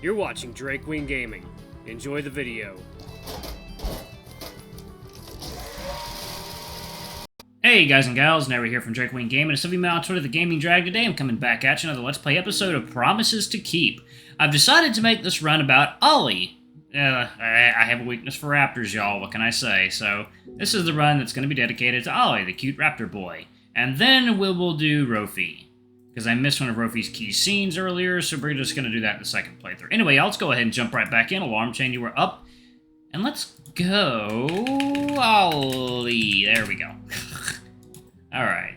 You're watching Drake Wing Gaming. Enjoy the video. Hey guys and gals, Never here from Drake Wing Gaming, and some of you on Twitter, the Gaming Drag. Today I'm coming back at you another Let's Play episode of Promises to Keep. I've decided to make this run about Ollie. I have a weakness for raptors, y'all, what can I say? So, this is the run that's going to be dedicated to Ollie, the cute raptor boy. And then we'll do Rofi, because I missed one of Rofi's key scenes earlier, so we're just going to do that in the second playthrough. Anyway, let's go ahead and jump right back in. Alarm chain, you were up. And let's go... Ollie. There we go. Alright.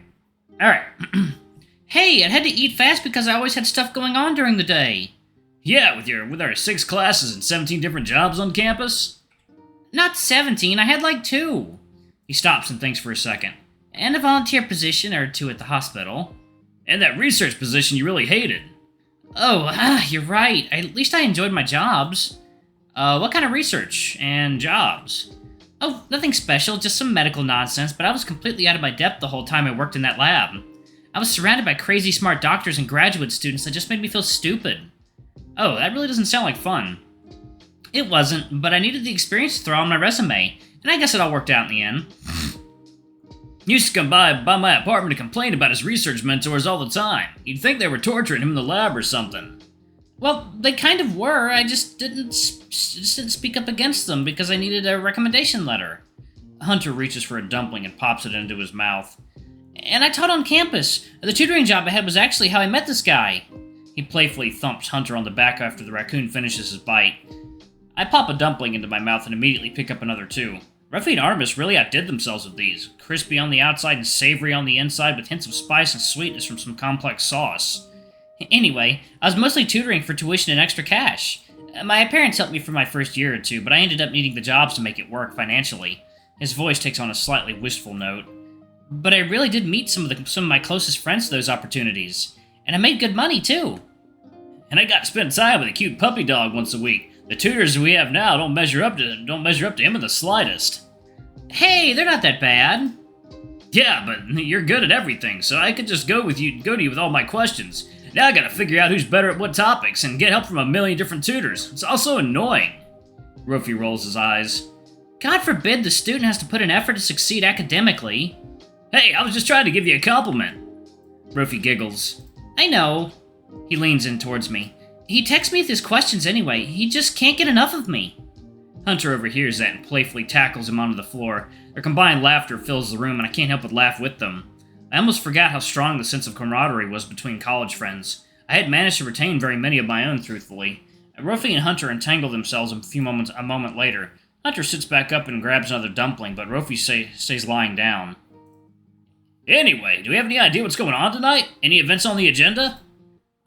Hey, I had to eat fast because I always had stuff going on during the day. Yeah, with our 6 classes and 17 different jobs on campus? Not 17, I had like 2. He stops and thinks for a second. And a volunteer position or 2 at the hospital. And that research position you really hated. Oh, you're right. At least I enjoyed my jobs. What kind of research and jobs? Oh, nothing special, just some medical nonsense, but I was completely out of my depth the whole time I worked in that lab. I was surrounded by crazy smart doctors and graduate students that just made me feel stupid. Oh, that really doesn't sound like fun. It wasn't, but I needed the experience to throw on my resume, and I guess it all worked out in the end. Used to come by my apartment to complain about his research mentors all the time. You'd think they were torturing him in the lab or something. Well, they kind of were. I just didn't speak up against them because I needed a recommendation letter. Hunter reaches for a dumpling and pops it into his mouth. And I taught on campus. The tutoring job I had was actually how I met this guy. He playfully thumps Hunter on the back after the raccoon finishes his bite. I pop a dumpling into my mouth and immediately pick up another 2. Rofi and Artemis really outdid themselves with these. Crispy on the outside and savory on the inside with hints of spice and sweetness from some complex sauce. Anyway, I was mostly tutoring for tuition and extra cash. My parents helped me for my first year or 2, but I ended up needing the jobs to make it work financially. His voice takes on a slightly wistful note. But I really did meet some of my closest friends through those opportunities. And I made good money, too. And I got to spend time with a cute puppy dog once a week. The tutors we have now don't measure up to him in the slightest. Hey, they're not that bad. Yeah, but you're good at everything, so I could just go to you with all my questions. Now I gotta figure out who's better at what topics and get help from a million different tutors. It's also annoying. Rofi rolls his eyes. God forbid the student has to put an effort to succeed academically. Hey, I was just trying to give you a compliment. Rofi giggles. I know. He leans in towards me. He texts me with his questions anyway. He just can't get enough of me. Hunter overhears that and playfully tackles him onto the floor. Their combined laughter fills the room and I can't help but laugh with them. I almost forgot how strong the sense of camaraderie was between college friends. I had managed to retain very many of my own, truthfully. Rofi and Hunter entangle themselves a moment later. Hunter sits back up and grabs another dumpling, but Rofi stays lying down. Anyway, do we have any idea what's going on tonight? Any events on the agenda?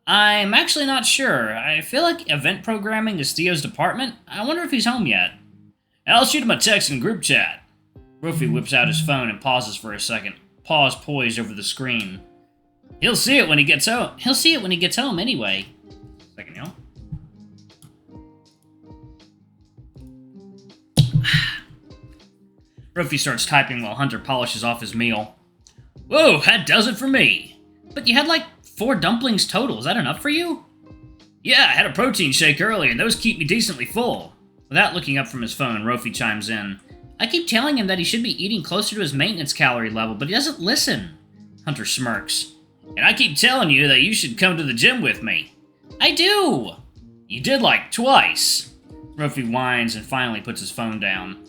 I'm actually not sure. I feel like event programming is Theo's department. I wonder if he's home yet. I'll shoot him a text in group chat. Rofi whips out his phone and pauses for a second. Paws poised over the screen. He'll see it when he gets home. He'll see it when he gets home anyway. Second, y'all. Rofi starts typing while Hunter polishes off his meal. Whoa, that does it for me. But you had like 4 dumplings total. Is that enough for you? Yeah, I had a protein shake earlier, and those keep me decently full. Without looking up from his phone, Rofi chimes in. I keep telling him that he should be eating closer to his maintenance calorie level, but he doesn't listen. Hunter smirks. And I keep telling you that you should come to the gym with me. I do! You did like twice. Rofi whines and finally puts his phone down.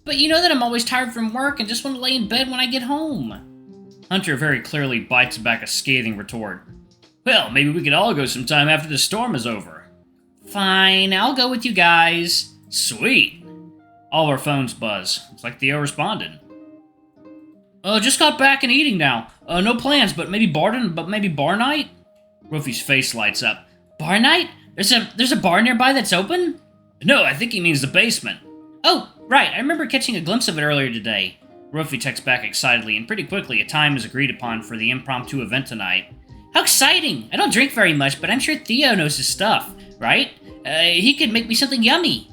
But you know that I'm always tired from work and just want to lay in bed when I get home. Hunter very clearly bites back a scathing retort. Well, maybe we could all go sometime after the storm is over. Fine, I'll go with you guys. Sweet. All of our phones buzz. It's like Theo responded. Just got back and eating now. No plans, but maybe bar night? Rofi's face lights up. Bar night? There's a bar nearby that's open? No, I think he means the basement. Oh, right, I remember catching a glimpse of it earlier today. Rofi texts back excitedly, and pretty quickly a time is agreed upon for the impromptu event tonight. How exciting! I don't drink very much, but I'm sure Theo knows his stuff, right? He could make me something yummy.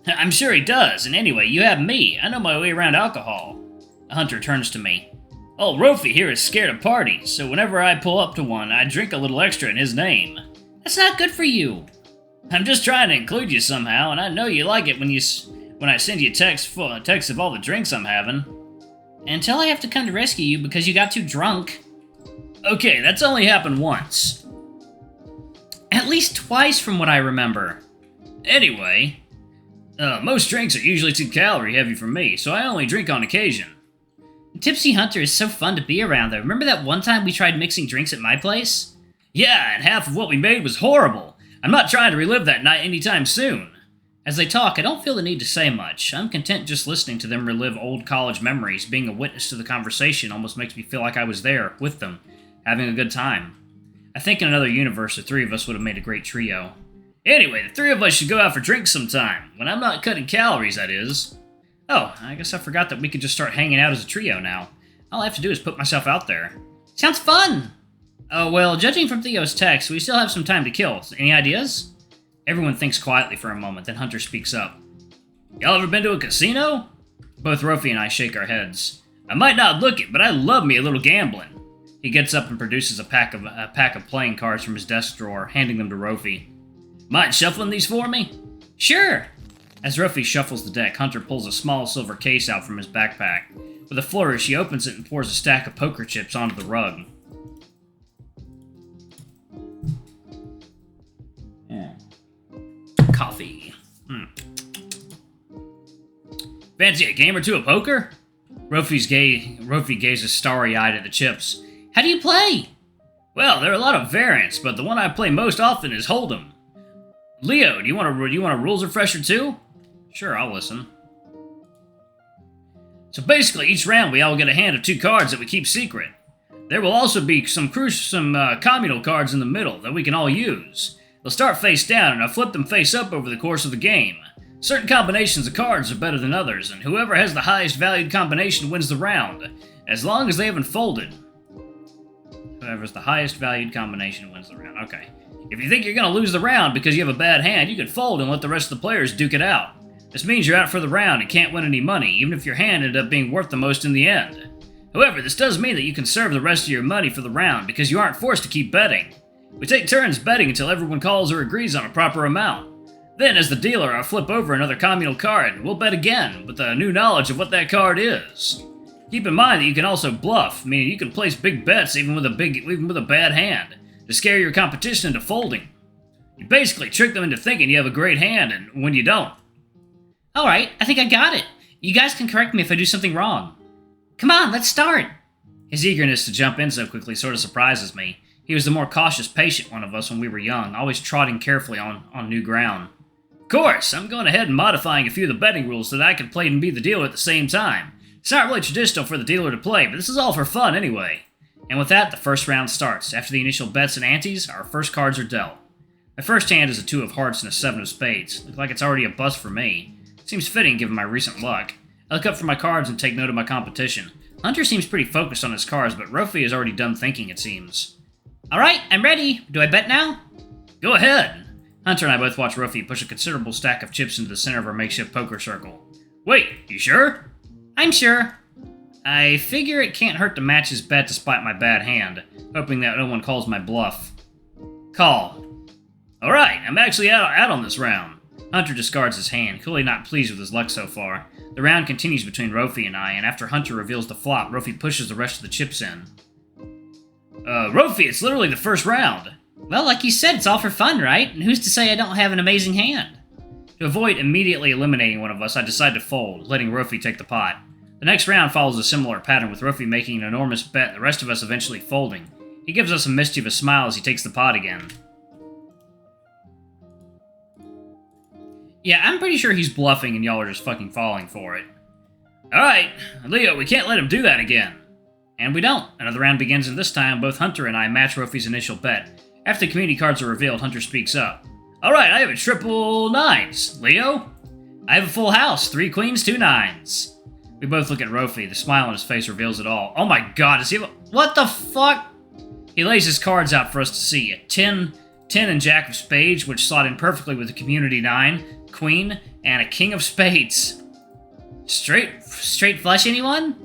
I'm sure he does, and anyway, you have me. I know my way around alcohol. Hunter turns to me. Oh, Rofi here is scared of parties, so whenever I pull up to one, I drink a little extra in his name. That's not good for you. I'm just trying to include you somehow, and I know you like it when I send you texts of all the drinks I'm having. Until I have to come to rescue you because you got too drunk. Okay, that's only happened once. At least twice from what I remember. Anyway, most drinks are usually too calorie heavy for me, so I only drink on occasion. Tipsy Hunter is so fun to be around, though. Remember that one time we tried mixing drinks at my place? Yeah, and half of what we made was horrible. I'm not trying to relive that night anytime soon. As they talk, I don't feel the need to say much. I'm content just listening to them relive old college memories. Being a witness to the conversation almost makes me feel like I was there, with them, having a good time. I think in another universe, the three of us would have made a great trio. Anyway, the three of us should go out for drinks sometime. When I'm not cutting calories, that is. Oh, I guess I forgot that we could just start hanging out as a trio now. All I have to do is put myself out there. Sounds fun! Oh, well, judging from Theo's text, we still have some time to kill. Any ideas? Everyone thinks quietly for a moment, then Hunter speaks up. Y'all ever been to a casino? Both Rofi and I shake our heads. I might not look it, but I love me a little gambling. He gets up and produces a pack of playing cards from his desk drawer, handing them to Rofi. Mind shuffling these for me? Sure! As Rofi shuffles the deck, Hunter pulls a small silver case out from his backpack. With a flourish, he opens it and pours a stack of poker chips onto the rug. Coffee. Fancy a game or two of poker? Rofi gazes starry-eyed at the chips. How do you play? Well, there are a lot of variants, but the one I play most often is Hold'em. Leo, do you want a rules refresher too? Sure, I'll listen. So basically, each round we all get a hand of 2 cards that we keep secret. There will also be some communal cards in the middle that we can all use. They'll start face down, and I'll flip them face up over the course of the game. Certain combinations of cards are better than others, and whoever has the highest valued combination wins the round, as long as they haven't folded. Whoever's the highest valued combination wins the round. Okay. If you think you're going to lose the round because you have a bad hand, you can fold and let the rest of the players duke it out. This means you're out for the round and can't win any money, even if your hand ended up being worth the most in the end. However, this does mean that you can serve the rest of your money for the round because you aren't forced to keep betting. We take turns betting until everyone calls or agrees on a proper amount. Then, as the dealer, I'll flip over another communal card, and we'll bet again, with the new knowledge of what that card is. Keep in mind that you can also bluff, meaning you can place big bets even with a bad hand, to scare your competition into folding. You basically trick them into thinking you have a great hand, and when you don't. Alright, I think I got it. You guys can correct me if I do something wrong. Come on, let's start! His eagerness to jump in so quickly sort of surprises me. He was the more cautious, patient one of us when we were young, always trotting carefully on new ground. Of course, I'm going ahead and modifying a few of the betting rules so that I can play and be the dealer at the same time. It's not really traditional for the dealer to play, but this is all for fun anyway. And with that, the first round starts. After the initial bets and antes, our first cards are dealt. My first hand is a 2 of hearts and a 7 of spades. Looks like it's already a bust for me. Seems fitting given my recent luck. I look up from my cards and take note of my competition. Hunter seems pretty focused on his cards, but Rofi is already done thinking, it seems. Alright, I'm ready. Do I bet now? Go ahead. Hunter and I both watch Rofi push a considerable stack of chips into the center of our makeshift poker circle. Wait, you sure? I'm sure. I figure it can't hurt to match his bet despite my bad hand, hoping that no one calls my bluff. Call. Alright, I'm actually out on this round. Hunter discards his hand, clearly not pleased with his luck so far. The round continues between Rofi and I, and after Hunter reveals the flop, Rofi pushes the rest of the chips in. Rofi, it's literally the first round. Well, like you said, it's all for fun, right? And who's to say I don't have an amazing hand? To avoid immediately eliminating one of us, I decide to fold, letting Rofi take the pot. The next round follows a similar pattern, with Rofi making an enormous bet and the rest of us eventually folding. He gives us a mischievous smile as he takes the pot again. Yeah, I'm pretty sure he's bluffing and y'all are just fucking falling for it. Alright, Leo, we can't let him do that again. And we don't. Another round begins, and this time, both Hunter and I match Rofi's initial bet. After the community cards are revealed, Hunter speaks up. Alright, I have a triple nines. Leo? I have a full house. 3 queens, 2 nines. We both look at Rofi. The smile on his face reveals it all. Oh my god, does he have a... What the fuck? He lays his cards out for us to see. A 10 and jack of spades, which slot in perfectly with the community 9, queen, and a king of spades. Straight flush, anyone?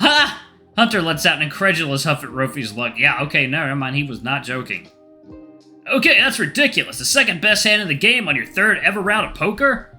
Ha! Hunter lets out an incredulous huff at Rofi's luck. Yeah, okay, never mind, he was not joking. Okay, that's ridiculous. The second best hand in the game on your third ever round of poker?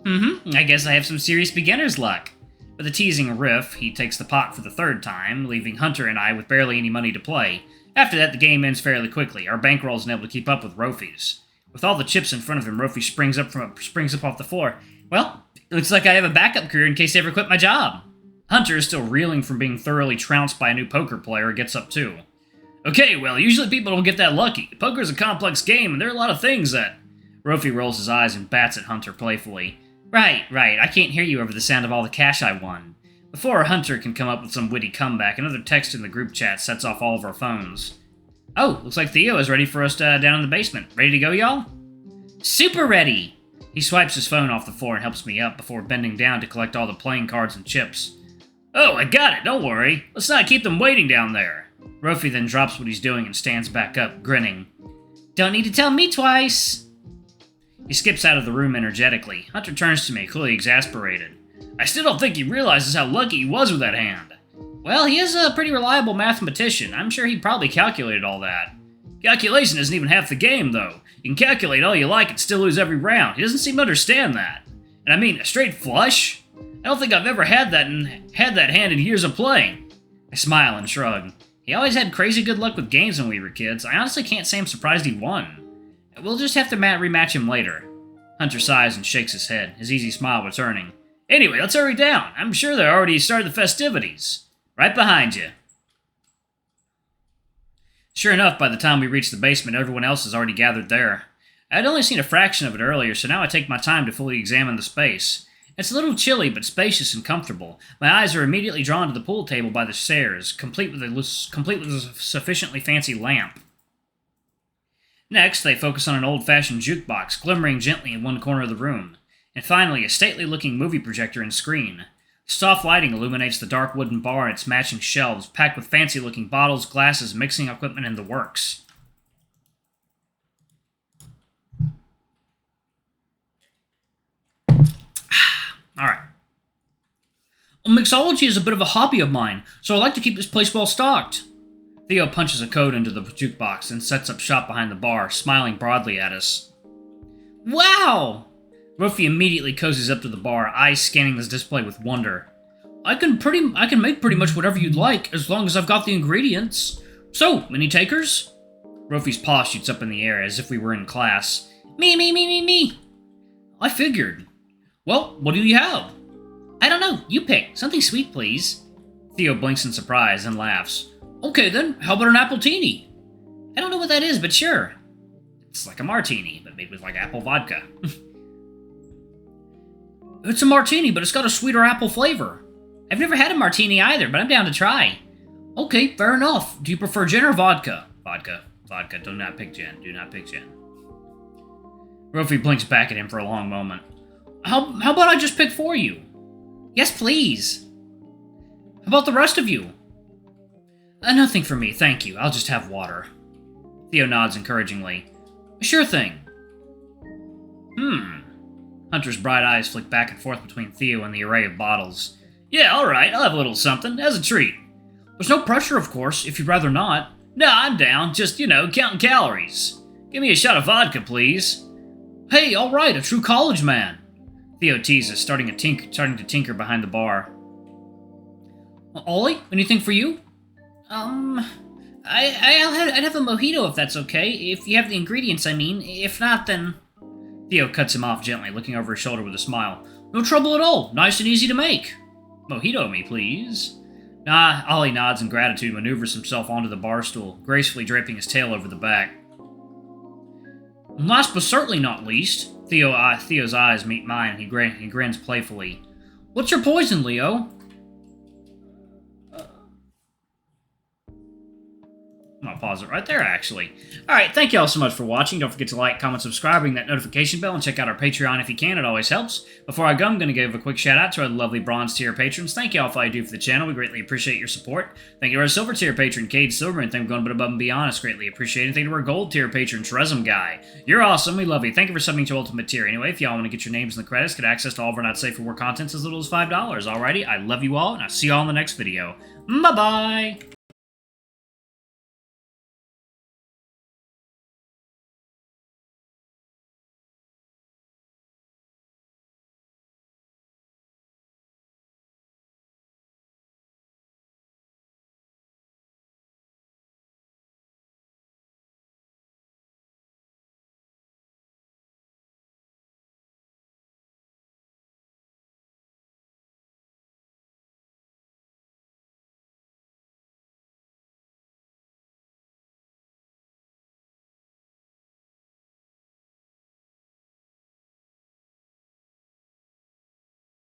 I guess I have some serious beginner's luck. With a teasing riff, he takes the pot for the third time, leaving Hunter and I with barely any money to play. After that, the game ends fairly quickly. Our bankroll isn't able to keep up with Rofi's. With all the chips in front of him, Rofi springs up off the floor. Well, looks like I have a backup career in case I ever quit my job. Hunter is still reeling from being thoroughly trounced by a new poker player, gets up too. Okay, well, usually people don't get that lucky. Poker is a complex game, and there are a lot of things that... Rofi rolls his eyes and bats at Hunter playfully. Right, I can't hear you over the sound of all the cash I won. Before Hunter can come up with some witty comeback, another text in the group chat sets off all of our phones. Oh, looks like Theo is ready for us down in the basement. Ready to go, y'all? Super ready! He swipes his phone off the floor and helps me up before bending down to collect all the playing cards and chips. Oh, I got it, don't worry. Let's not keep them waiting down there. Rofi then drops what he's doing and stands back up, grinning. Don't need to tell me twice! He skips out of the room energetically. Hunter turns to me, clearly exasperated. I still don't think he realizes how lucky he was with that hand. Well, he is a pretty reliable mathematician. I'm sure he probably calculated all that. Calculation isn't even half the game, though. You can calculate all you like and still lose every round. He doesn't seem to understand that. And I mean, a straight flush? I don't think I've ever had that hand in years of playing. I smile and shrug. He always had crazy good luck with games when we were kids. I honestly can't say I'm surprised he won. We'll just have to rematch him later. Hunter sighs and shakes his head, his easy smile returning. Anyway, let's hurry down. I'm sure they already started the festivities. Right behind you. Sure enough, by the time we reach the basement, everyone else has already gathered there. I'd only seen a fraction of it earlier, so now I take my time to fully examine the space. It's a little chilly, but spacious and comfortable. My eyes are immediately drawn to the pool table by the stairs, complete with a sufficiently fancy lamp. Next, they focus on an old-fashioned jukebox, glimmering gently in one corner of the room. And finally, a stately-looking movie projector and screen. Soft lighting illuminates the dark wooden bar and its matching shelves, packed with fancy-looking bottles, glasses, mixing equipment, and the works. Alright. Mixology is a bit of a hobby of mine, so I like to keep this place well stocked. Theo punches a code into the jukebox and sets up shop behind the bar, smiling broadly at us. Wow! Rofi immediately cozies up to the bar, eyes scanning this display with wonder. I can make pretty much whatever you'd like, as long as I've got the ingredients. So, any takers? Rofi's paw shoots up in the air, as if we were in class. Me. I figured. Well, what do you have? I don't know, you pick. Something sweet, please. Theo blinks in surprise and laughs. Okay then, how about an appletini? I don't know what that is, but sure. It's like a martini, but made with like apple vodka. It's a martini, but it's got a sweeter apple flavor. I've never had a martini either, but I'm down to try. Okay, fair enough. Do you prefer gin or vodka? Vodka. Do not pick gin. Rofi blinks back at him for a long moment. How about I just pick for you? Yes, please. How about the rest of you? Nothing for me, thank you. I'll just have water. Theo nods encouragingly. Sure thing. Hunter's bright eyes flick back and forth between Theo and the array of bottles. Yeah, alright, I'll have a little something, as a treat. There's no pressure, of course, if you'd rather not. Nah, I'm down, just, counting calories. Give me a shot of vodka, please. Hey, alright, a true college man. Theo teases, starting to tinker behind the bar. Ollie, anything for you? I'd have a mojito if that's okay. If you have the ingredients, I mean. If not, then... Theo cuts him off gently, looking over his shoulder with a smile. No trouble at all. Nice and easy to make. Mojito me, please. Ollie nods in gratitude and maneuvers himself onto the bar stool, gracefully draping his tail over the back. Last but certainly not least, Theo's eyes meet mine and he grins playfully. What's your poison, Leo? I'm gonna pause it right there, actually. Alright, thank you all so much for watching. Don't forget to like, comment, subscribe, ring that notification bell, and check out our Patreon if you can. It always helps. Before I go, I'm going to give a quick shout out to our lovely bronze tier patrons. Thank you all for all you do for the channel. We greatly appreciate your support. Thank you to our silver tier patron, Cade Silverman. Thank you for going a bit above and beyond. It's greatly appreciated. Thank you to our gold tier patron, Tresem Guy. You're awesome. We love you. Thank you for subbing to Ultimate Tier. Anyway, if y'all want to get your names in the credits, get access to all of our not safe for work contents as little as $5. Alrighty, I love you all, and I'll see y'all in the next video. Bye-bye!